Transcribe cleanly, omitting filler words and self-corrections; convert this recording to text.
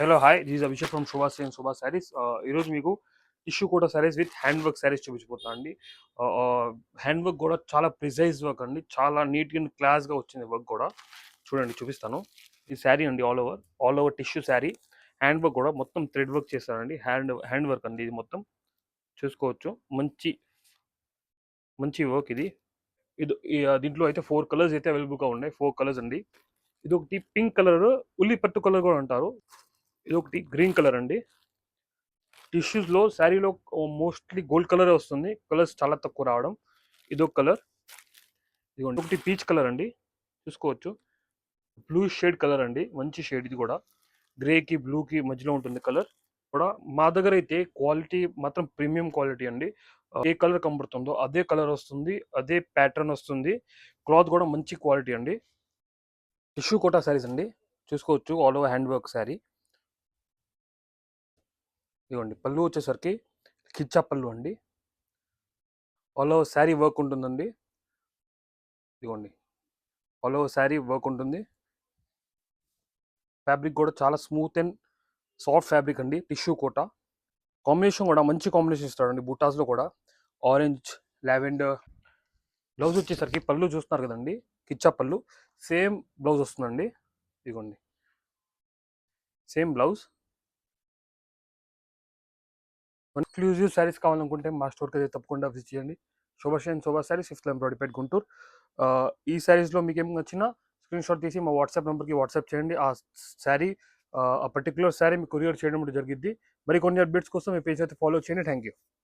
Hello hi this Abhishek from Shobha sarees. ఈరోజు మీకు tissue Kota sarees with hand work sarees చూపించబోతున్నా అండి. హ్యాండ్ వర్క్ కూడా చాలా ప్రిసైజ్ వర్క్ అండి, చాలా నీట్ అండ్ క్లాస్గా వచ్చింది వర్క్ కూడా. చూడండి చూపిస్తాను. ఈ శారీ అండి all over tissue sari. Hand work కూడా మొత్తం థ్రెడ్ వర్క్ చేస్తారండి. హ్యాండ్ వర్క్ అండి ఇది మొత్తం. చూసుకోవచ్చు, మంచి మంచి వర్క్ ఇది. దీంట్లో అయితే 4 కలర్స్ అయితే అవైలబుల్గా ఉన్నాయి. 4 కలర్స్ అండి. ఇది ఒకటి పింక్ కలర్, ఉల్లి పట్టు కలర్ కూడా అంటారు. ఇది ఒకటి గ్రీన్ కలర్ అండి. టిష్యూస్లో శారీలో మోస్ట్లీ గోల్డ్ కలర్ వస్తుంది, కలర్స్ చాలా తక్కువ రావడం. ఇది ఒక కలర్. ఇదిగోండి ఒకటి పీచ్ కలర్ అండి, చూసుకోవచ్చు. బ్లూ షేడ్ కలర్ అండి, మంచి షేడ్. ఇది కూడా గ్రేకి బ్లూకి మధ్యలో ఉంటుంది కలర్ కూడా. మా దగ్గర అయితే క్వాలిటీ మాత్రం ప్రీమియం క్వాలిటీ అండి. ఏ కలర్ కనబడుతుందో అదే కలర్ వస్తుంది, అదే ప్యాటర్న్ వస్తుంది. క్లాత్ కూడా మంచి క్వాలిటీ అండి. టిష్యూ కోటా శారీస్ అండి, చూసుకోవచ్చు. All over hand work sari. ఇదిగోండి పళ్ళు వచ్చేసరికి కిచ్చా పళ్ళు అండి. ఆల్ ఓవర్ శారీ వర్క్ ఉంటుందండి. ఇదిగోండి ఆల్ ఓవర్ శారీ వర్క్ ఉంటుంది. ఫ్యాబ్రిక్ కూడా చాలా స్మూత్ అండ్ సాఫ్ట్ ఫ్యాబ్రిక్ అండి. టిష్యూ కోటా కాంబినేషన్ కూడా మంచి కాంబినేషన్ ఇస్తాడండి. బూటాస్లో కూడా ఆరెంజ్, లావెండర్. బ్లౌజ్ వచ్చేసరికి పళ్ళు చూస్తున్నారు కదండి, కిచ్చా పళ్ళు. సేమ్ బ్లౌజ్ వస్తుందండి. ఇదిగోండి సేమ్ బ్లౌజ్. ఎక్స్క్లూజివ్ శారీస్ కావాలనుకుంటే మా స్టోర్కి అయితే తప్పకుండా విజిట్ చేయండి. శోభా శారీస్, 5th లైన్ రోడ్డుపేట, గుంటూరు. ఈ శారీస్లో మీకు ఏం నచ్చినా స్క్రీన్ షాట్ తీసి మా వాట్సాప్ నెంబర్కి వాట్సాప్ చేయండి. ఆ శారీ, ఆ పర్టికులర్ శారీ మీకు కొరియర్ చేయడం జరిగిద్ది. మరి కొన్ని అప్డేట్స్ కోసం మీ పేజ్ అయితే ఫాలో చేయండి. Thank you.